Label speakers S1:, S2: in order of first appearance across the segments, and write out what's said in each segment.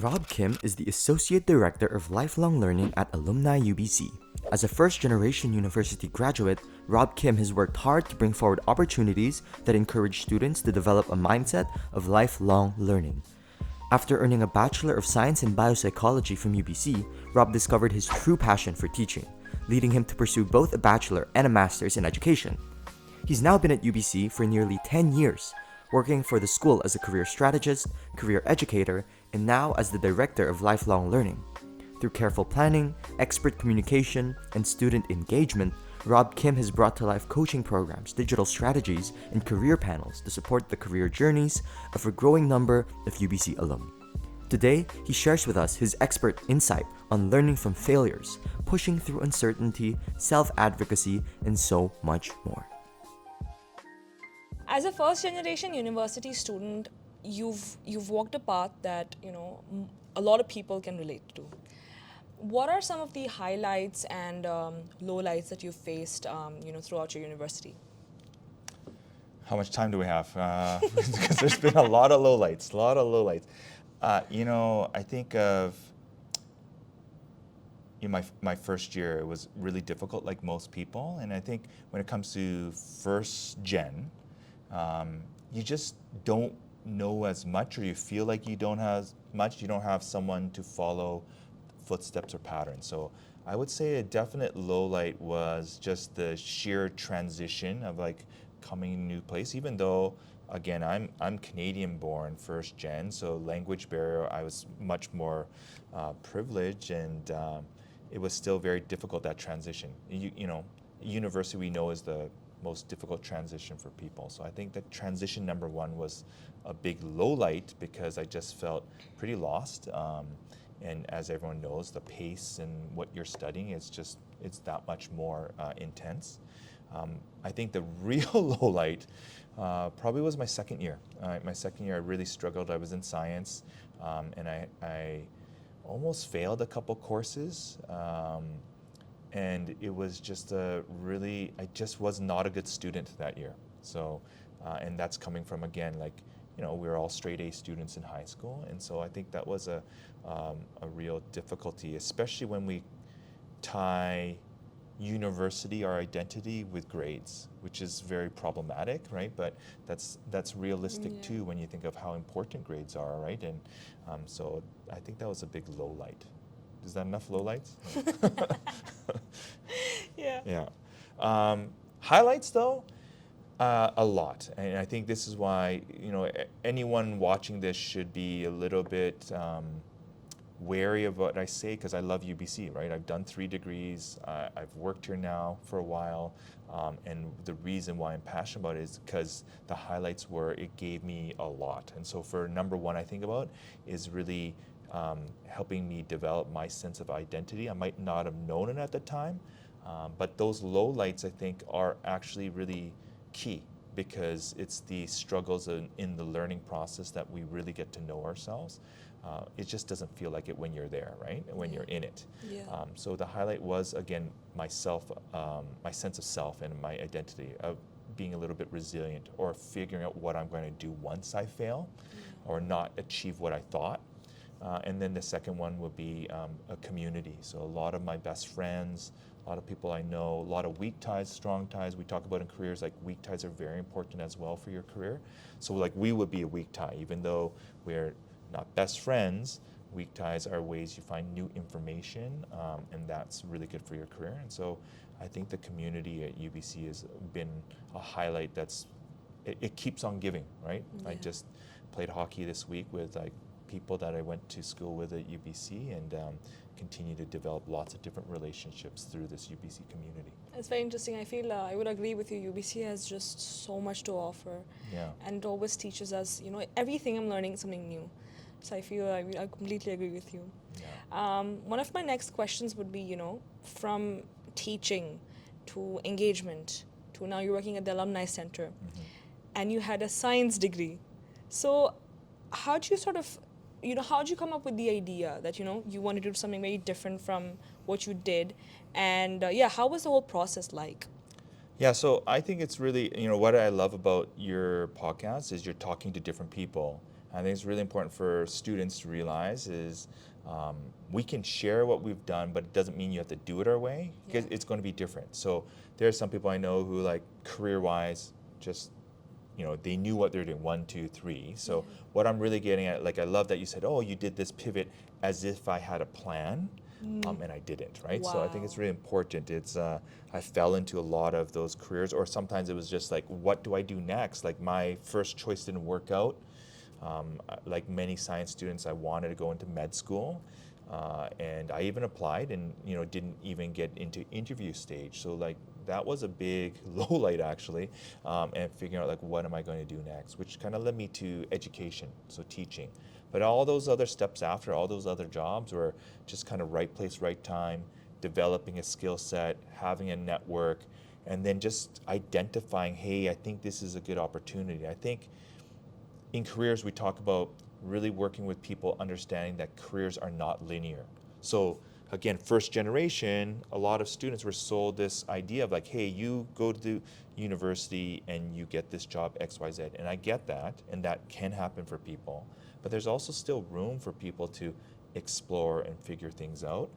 S1: Rob Kim is the Associate Director of Lifelong Learning at Alumni UBC. As a first-generation university graduate, Rob Kim has worked hard to bring forward opportunities that encourage students to develop a mindset of lifelong learning. After earning a Bachelor of Science in Biopsychology from UBC, Rob discovered his true passion for teaching, leading him to pursue both a Bachelor and a Master's in Education. He's now been at UBC for nearly 10 years, working for the school as a career strategist, career educator, and now as the Director of Lifelong Learning. Through careful planning, expert communication, and student engagement, Rob Kim has brought to life coaching programs, digital strategies, and career panels to support the career journeys of a growing number of UBC alum. Today, he shares with us his expert insight on learning from failures, pushing through uncertainty, self-advocacy, and so much more.
S2: As a first-generation university student, you've walked a path that a lot of people can relate to. What are some of the highlights and lowlights that you've faced, throughout your university?
S3: How much time do we have? Because there's been a lot of lowlights, I think of my first year. It was really difficult, like most people. And I think when it comes to first gen, you just don't know as much, or you feel like you don't have much. You don't have someone to follow footsteps or patterns. So I would say a definite low light was just the sheer transition of like coming in a new place. Even though, again, I'm Canadian born, first gen, so language barrier, I was much more privileged, and it was still very difficult, that transition. University, we know, is the most difficult transition for people. So I think that transition number one was a big low light, because I just felt pretty lost. And as everyone knows, the pace and what you're studying it's that much more intense. I think the real low light probably was my second year. My second year, I really struggled. I was in science, and I almost failed a couple courses. And it was just I just was not a good student that year. So, and that's coming from, again, we were all straight A students in high school. And so I think that was a real difficulty, especially when we tie university, our identity, with grades, which is very problematic, right? But that's realistic too, when you think of how important grades are, right? And so I think that was a big low light. Is that enough lowlights?
S2: Yeah.
S3: Highlights, though, a lot. And I think this is why, anyone watching this should be a little bit wary of what I say, because I love UBC, right? I've done 3 degrees. I've worked here now for a while. And the reason why I'm passionate about it is because the highlights were it gave me a lot. And so for number one, I think about is really helping me develop my sense of identity. I might not have known it at the time, but those lowlights, I think, are actually really key, because it's the struggles in the learning process that we really get to know ourselves. It just doesn't feel like it when you're there, right? When you're in it.
S2: Yeah.
S3: So the highlight was, again, myself, my sense of self and my identity, of being a little bit resilient, or figuring out what I'm going to do once I fail or not achieve what I thought. And then the second one would be a community. So a lot of my best friends, a lot of people I know, a lot of weak ties, strong ties. We talk about in careers, like weak ties are very important as well for your career. So like we would be a weak tie, even though we're not best friends. Weak ties are ways you find new information, and that's really good for your career. And so I think the community at UBC has been a highlight. It keeps on giving, right?
S2: Yeah.
S3: I just played hockey this week with people that I went to school with at UBC, and continue to develop lots of different relationships through this UBC community.
S2: It's very interesting. I feel I would agree with you. UBC has just so much to offer.
S3: Yeah.
S2: And it always teaches us, everything I'm learning something new. So I feel I completely agree with you.
S3: Yeah.
S2: One of my next questions would be, from teaching to engagement to now you're working at the Alumni Center, and you had a science degree. So how'd you how'd you come up with the idea that, you wanted to do something very different from what you did? And how was the whole process like?
S3: Yeah, so I think it's really, what I love about your podcast is you're talking to different people. I think it's really important for students to realize is we can share what we've done, but it doesn't mean you have to do it our way, because
S2: Yeah.
S3: it's going to be different. So there are some people I know who, like, career-wise, just, you know, they knew what they're doing, 1, 2, 3. So
S2: Yeah.
S3: what I'm really getting at, like, I love that you said, oh, you did this pivot as if I had a plan, and I didn't, right? So I think it's
S2: Wow.
S3: really important. It's I fell into a lot of those careers, or sometimes it was just like, what do I do next? Like, my first choice didn't work out. Like many science students, I wanted to go into med school, and I even applied, and, you know, didn't even get into interview stage. So, like, that was a big low light, actually, and figuring out, like, what am I going to do next, which kind of led me to education, so teaching. But all those other steps after, all those other jobs were just kind of right place, right time, developing a skill set, having a network, and then just identifying, hey, I think this is a good opportunity. I think in careers, we talk about really working with people, understanding that careers are not linear. So again, first generation, a lot of students were sold this idea of, like, hey, you go to the university and you get this job XYZ. And I get that, and that can happen for people. But there's also still room for people to explore and figure things out.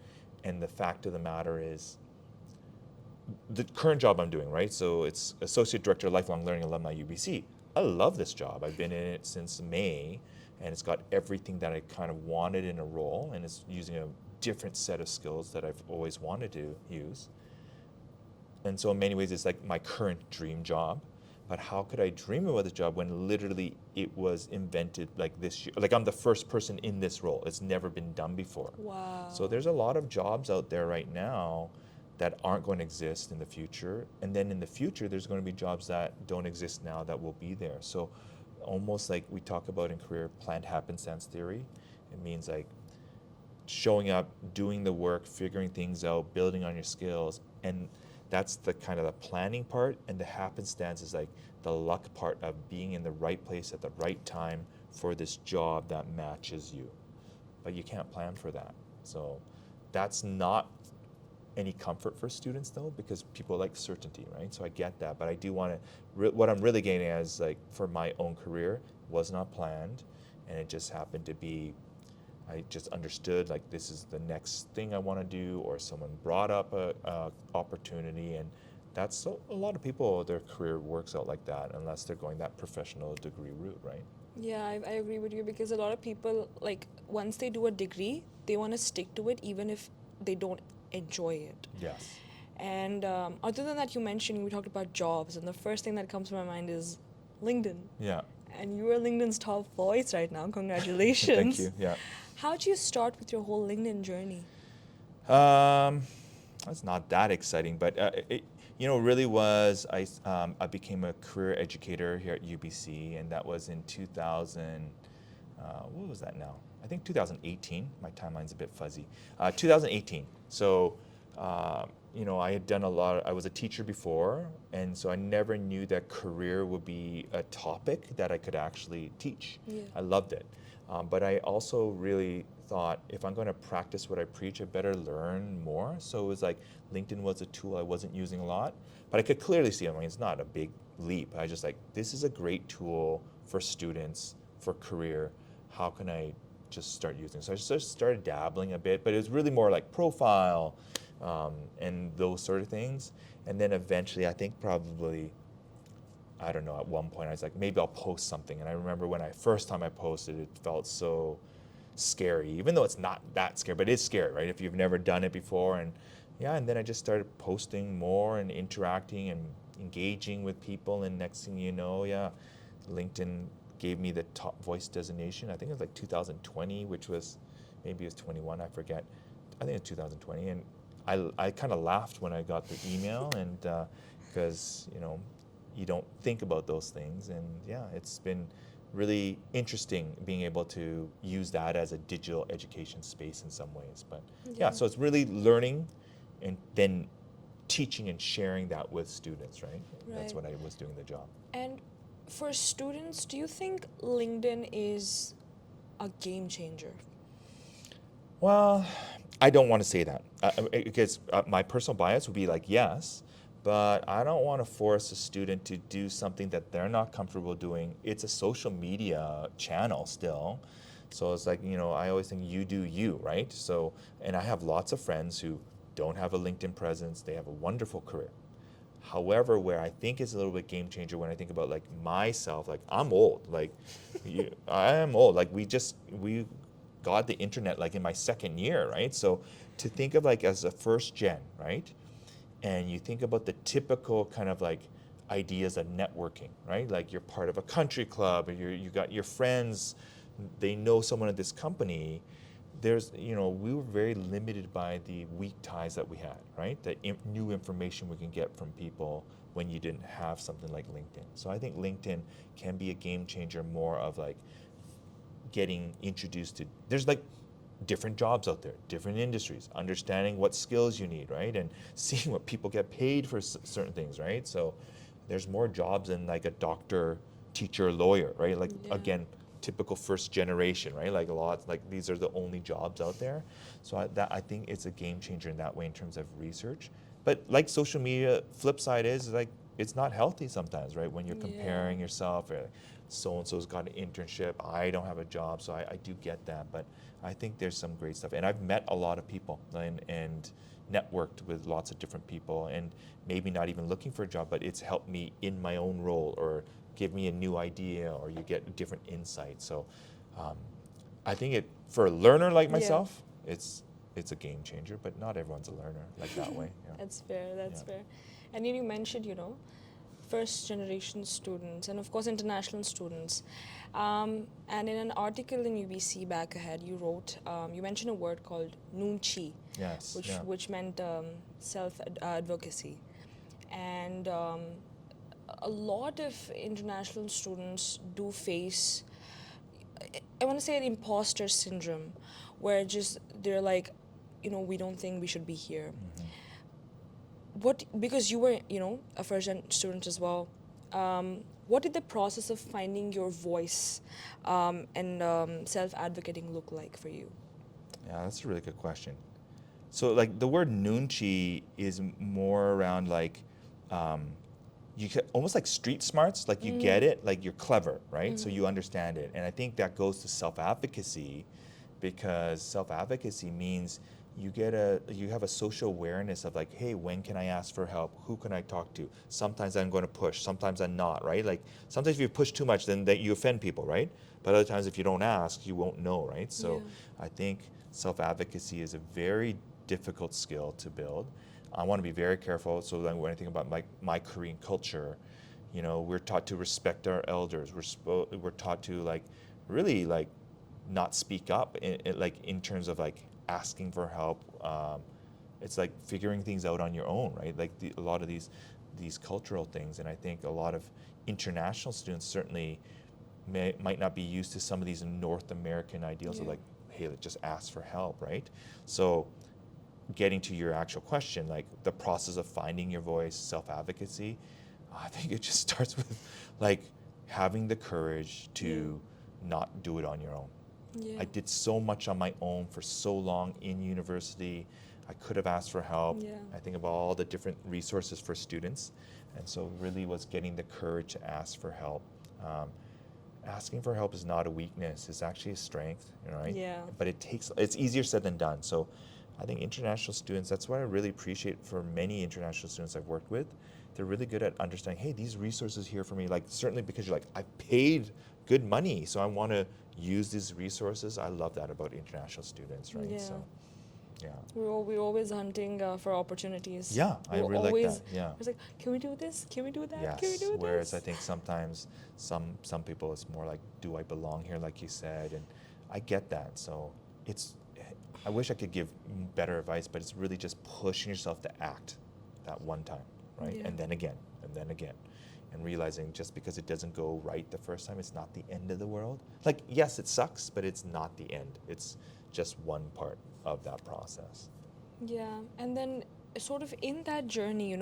S3: And the fact of the matter is, the current job I'm doing, right? So it's Associate Director of Lifelong Learning Alumni UBC. I love this job. I've been in it since May, and it's got everything that I kind of wanted in a role, and it's using a different set of skills that I've always wanted to use. And so in many ways, it's like my current dream job. But how could I dream about this job when literally it was invented like this year? Like, I'm the first person in this role. It's never been done before.
S2: Wow.
S3: So there's a lot of jobs out there right now that aren't going to exist in the future. And then in the future, there's going to be jobs that don't exist now that will be there. So almost like we talk about in career, planned happenstance theory. It means, like, showing up, doing the work, figuring things out, building on your skills. And that's the kind of the planning part. And the happenstance is like the luck part of being in the right place at the right time for this job that matches you. But you can't plan for that. So that's not any comfort for students, though, because people like certainty, right? So I get that, but I do want to, what I'm really getting at is, like, for my own career, was not planned, and it just happened to be, I just understood, like, this is the next thing I want to do, or someone brought up a opportunity, and that's a lot of people, their career works out like that, unless they're going that professional degree route, right?
S2: Yeah, I agree with you, because a lot of people, like, once they do a degree, they want to stick to it even if they don't enjoy it.
S3: Yes.
S2: And other than that, you mentioned, we talked about jobs, and the first thing that comes to my mind is LinkedIn.
S3: Yeah.
S2: And you are LinkedIn's top voice right now.
S3: Thank
S2: Congratulations.
S3: you. Yeah.
S2: How'd you start with your whole LinkedIn journey?
S3: Um, that's not that exciting, but it, you know, really was, I became a career educator here at UBC, and that was in 2000. What was that now? I think 2018. My timeline's a bit fuzzy. 2018. So, you know, I had done a lot. I was a teacher before, and so I never knew that career would be a topic that I could actually teach.
S2: Yeah.
S3: I loved it. But I also really thought, if I'm going to practice what I preach, I better learn more. So it was like LinkedIn was a tool I wasn't using a lot, but I could clearly see, I mean, it's not a big leap. I just like, this is a great tool for students, for career. How can I just start using it? So I just started dabbling a bit, but it was really more like profile and those sort of things. And then eventually, I think probably, I don't know, at one point I was like, maybe I'll post something. And I remember when first time I posted, it felt so scary, even though it's not that scary, but it's scary, right? If you've never done it before. And yeah, and then I just started posting more and interacting and engaging with people. And next thing you know, yeah, LinkedIn gave me the top voice designation. I think it was like 2020, which was, maybe it was 21, I forget. I think it's 2020. And I kind of laughed when I got the email, and because, you know, you don't think about those things. And yeah, it's been really interesting being able to use that as a digital education space in some ways. But yeah, so it's really learning and then teaching and sharing that with students, right? That's
S2: Right.
S3: what I was doing the job.
S2: And for students, do you think LinkedIn is a game changer?
S3: Well, I don't want to say that because my personal bias would be like yes, but I don't want to force a student to do something that they're not comfortable doing. It's a social media channel still. So it's like, I always think you do you, right? So, and I have lots of friends who don't have a LinkedIn presence. They have a wonderful career. However, where I think is a little bit game changer when I think about like myself, like I'm old, like I am old. Like we got the internet like in my second year, right? So to think of like as a first gen, right? And you think about the typical kind of like ideas of networking, right? Like you're part of a country club, or you got your friends, they know someone at this company. We were very limited by the weak ties that we had, right? The new information we can get from people when you didn't have something like LinkedIn. So I think LinkedIn can be a game changer, more of like getting introduced to, there's like different jobs out there, different industries, understanding what skills you need, right? And seeing what people get paid for certain things, right? So there's more jobs than like a doctor, teacher, lawyer, right? Like
S2: Yeah.
S3: again, typical first generation, right? Like a lot, like these are the only jobs out there. So I think it's a game changer in that way in terms of research. But like social media, flip side is like it's not healthy sometimes, right? When you're comparing yourself, or so and so's got an internship, I don't have a job, so I do get that. But I think there's some great stuff, and I've met a lot of people and networked with lots of different people, and maybe not even looking for a job, but it's helped me in my own role, or give me a new idea, or you get different insights. So I think it, for a learner like
S2: Yeah.
S3: myself, it's a game changer, but not everyone's a learner like that way. Yeah.
S2: That's fair. That's
S3: Yeah.
S2: fair. And you mentioned, first generation students and of course international students. And in an article in UBC back ahead, you wrote, you mentioned a word called Noonchi,
S3: Yes.
S2: which
S3: Yeah.
S2: which meant self-advocacy, and a lot of international students do face, I want to say, an imposter syndrome, where just they're like, we don't think we should be here. What, because you were, a first gen student as well, what did the process of finding your voice and self-advocating look like for you?
S3: Yeah, that's a really good question. So like the word Nunchi is more around like you get almost like street smarts, like you get it, like you're clever, right? So you understand it. And I think that goes to self-advocacy, because self-advocacy means you have a social awareness of like, hey, when can I ask for help? Who can I talk to? Sometimes I'm going to push, sometimes I'm not, right? Like sometimes if you push too much, then that you offend people, right? But other times if you don't ask, you won't know, right? So I think self-advocacy is a very difficult skill to build. I want to be very careful. So then when I think about my Korean culture, we're taught to respect our elders. We're taught to like really like not speak up in terms of like asking for help. It's like figuring things out on your own, right? Like a lot of these cultural things, and I think a lot of international students certainly might not be used to some of these North American ideals of like, hey, let's just ask for help, right? So getting to your actual question, like the process of finding your voice, self-advocacy, I think it just starts with like having the courage to not do it on your own. I did so much on my own for so long in university. I could have asked for help. I think about all the different resources for students. And so really was getting the courage to ask for help. Asking for help is not a weakness, it's actually a strength, right?
S2: Yeah.
S3: But it's easier said than done. So I think international students, that's what I really appreciate for many international students I've worked with. They're really good at understanding, hey, these resources here for me, like certainly because you're like, I paid good money, so I want to use these resources. I love that about international students, right?
S2: Yeah.
S3: So, yeah.
S2: We're always hunting for opportunities.
S3: Yeah, I
S2: We're
S3: really like
S2: always,
S3: that. Yeah.
S2: It's like, can we do this? Can we do that?
S3: Yes.
S2: Can we do
S3: Whereas
S2: this?
S3: I think sometimes some people it's more like, do I belong here, like you said, and I get that. So I wish I could give better advice, but it's really just pushing yourself to act that one time, right?
S2: Yeah.
S3: And then again, and realizing just because it doesn't go right the first time, it's not the end of the world. Like yes, it sucks, but it's not the end. It's just one part of that process.
S2: Yeah, and then sort of in that journey, in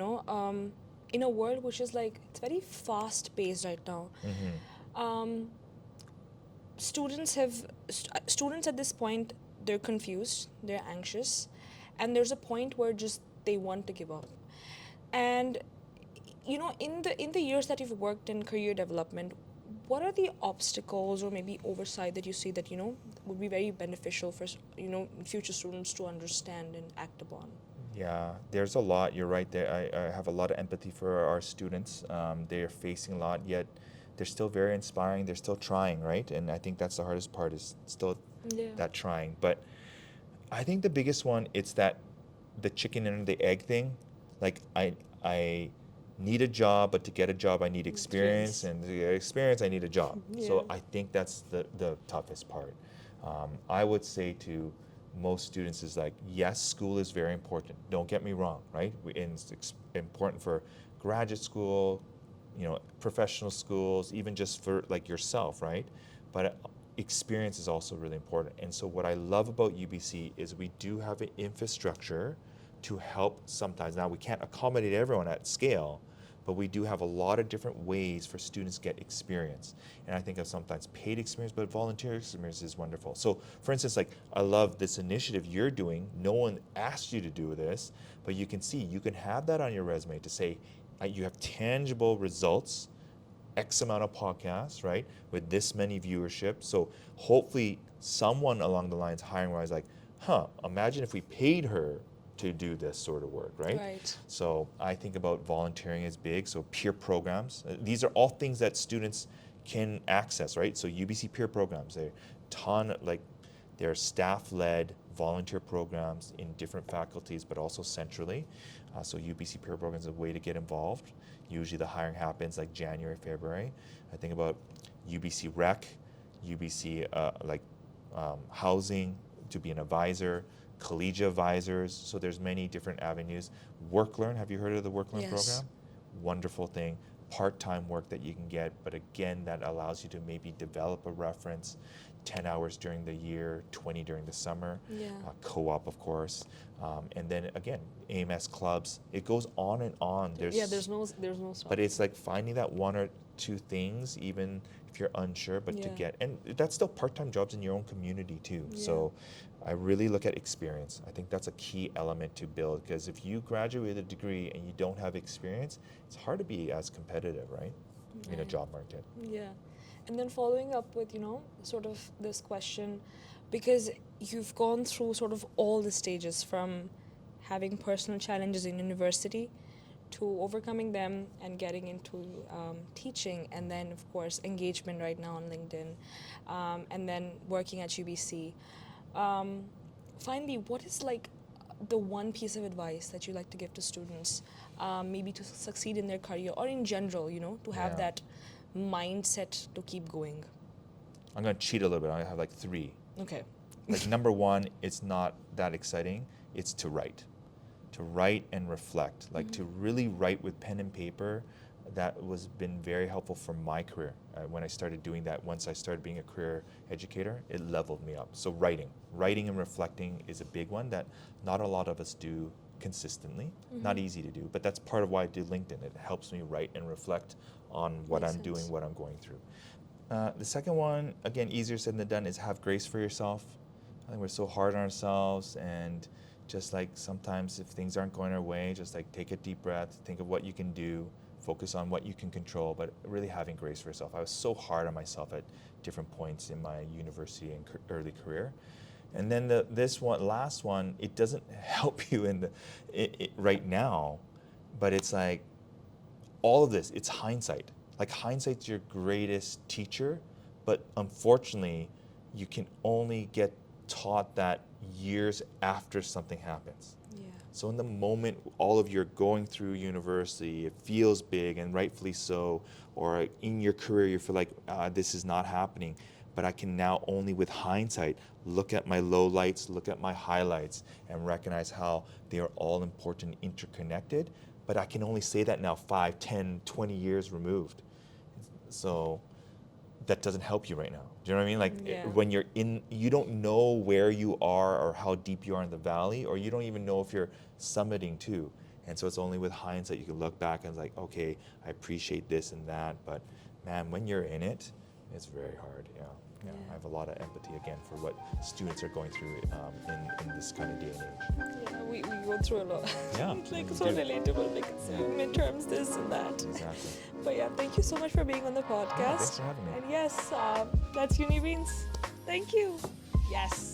S2: a world which is like, it's very fast paced right now. Um, students at this point, they're confused, they're anxious, and there's a point where just they want to give up. And in the years that you've worked in career development, what are the obstacles or maybe oversight that you see that would be very beneficial for future students to understand and act upon?
S3: Yeah, there's a lot. You're right there. I have a lot of empathy for our students. They are facing a lot, yet they're still very inspiring. They're still trying, right? And I think that's the hardest part is still
S2: Yeah.
S3: that trying. But I think the biggest one, it's that the chicken and the egg thing. Like I need a job, but to get a job I need experience,
S2: Experience.
S3: and to get experience I need a job.
S2: Yeah.
S3: So I think that's the toughest part. I would say to most students is like, yes, school is very important. Don't get me wrong, right? And it's important for graduate school, professional schools, even just for like yourself, right? But experience is also really important. And so what I love about UBC is we do have an infrastructure to help sometimes. Now we can't accommodate everyone at scale, but we do have a lot of different ways for students to get experience. And I think of sometimes paid experience, but volunteer experience is wonderful. So for instance, like I love this initiative you're doing. No one asked you to do this, but you can see, you can have that on your resume to say you have tangible results, X amount of podcasts, right? With this many viewership. So hopefully someone along the lines hiring wise like, imagine if we paid her to do this sort of work, right?
S2: Right.
S3: So I think about volunteering is big. So peer programs. These are all things that students can access, right? So UBC peer programs, they're ton like they're staff-led volunteer programs in different faculties, but also centrally. So UBC peer programs is a way to get involved. Usually the hiring happens like January, February. I think about UBC Rec, UBC housing to be an advisor, collegiate advisors. So there's many different avenues. WorkLearn, have you heard of the WorkLearn
S2: Yes.
S3: program? Wonderful thing. Part-time work that you can get, but again, that allows you to maybe develop a reference, 10 hours during the year, 20 during the summer,
S2: Yeah.
S3: co-op, of course, and then again, AMS clubs. It goes on and on.
S2: There's no stop.
S3: But it's like finding that one or two things, even if you're unsure, but to
S2: Yeah.
S3: get, and that's still part-time jobs in your own community too.
S2: Yeah.
S3: So I really look at experience. I think that's a key element to build, because if you graduate with a degree and you don't have experience, it's hard to be as competitive, right? In a
S2: Right.
S3: job market.
S2: Yeah. And then following up with, sort of this question, because you've gone through sort of all the stages from having personal challenges in university to overcoming them and getting into teaching, and then, of course, engagement right now on LinkedIn, and then working at UBC. Finally, what is like the one piece of advice that you like to give to students, maybe to succeed in their career or in general, to have
S3: Yeah.
S2: that mindset to keep going?
S3: I'm going to cheat a little bit. I have like 3.
S2: Okay.
S3: Like number 1, it's not that exciting. It's to write and reflect, like to really write with pen and paper. That was been very helpful for my career. When I started doing that, once I started being a career educator, it leveled me up. So writing and reflecting is a big one that not a lot of us do consistently. Not easy to do, but that's part of why I do LinkedIn. It helps me write and reflect on what
S2: Makes
S3: I'm doing,
S2: sense.
S3: what I'm going through. The second one, again, easier said than done, is have grace for yourself. I think we're so hard on ourselves, and just like sometimes if things aren't going our way, just like take a deep breath, think of what you can do, focus on what you can control, but really having grace for yourself. I was so hard on myself at different points in my university and early career. And then this one, last one, it doesn't help you in right now, but it's like all of this, it's hindsight. Like hindsight's your greatest teacher, but unfortunately, you can only get taught that years after something happens.
S2: Yeah.
S3: So in the moment, all of you're going through university, it feels big, and rightfully so, or in your career, you feel like this is not happening. But I can now only with hindsight look at my lowlights, look at my highlights, and recognize how they are all important, interconnected. But I can only say that now 5, 10, 20 years removed. So that doesn't help you right now. Do you know what I mean? Like
S2: Yeah.
S3: when you're in, you don't know where you are or how deep you are in the valley, or you don't even know if you're summiting too. And so it's only with hindsight you can look back and it's like, okay, I appreciate this and that. But man, when you're in it, it's very hard. Yeah. Yeah,
S2: Yeah.
S3: I have a lot of empathy again for what students are going through in this kind of day and age.
S2: Yeah, we go through a lot.
S3: Yeah,
S2: It's like
S3: we
S2: so
S3: do.
S2: relatable because
S3: Yeah.
S2: midterms, this and that.
S3: Exactly.
S2: But yeah, thank you so much for being on the podcast.
S3: Thanks for having me.
S2: And yes, that's Uni Beans. Thank you. Yes.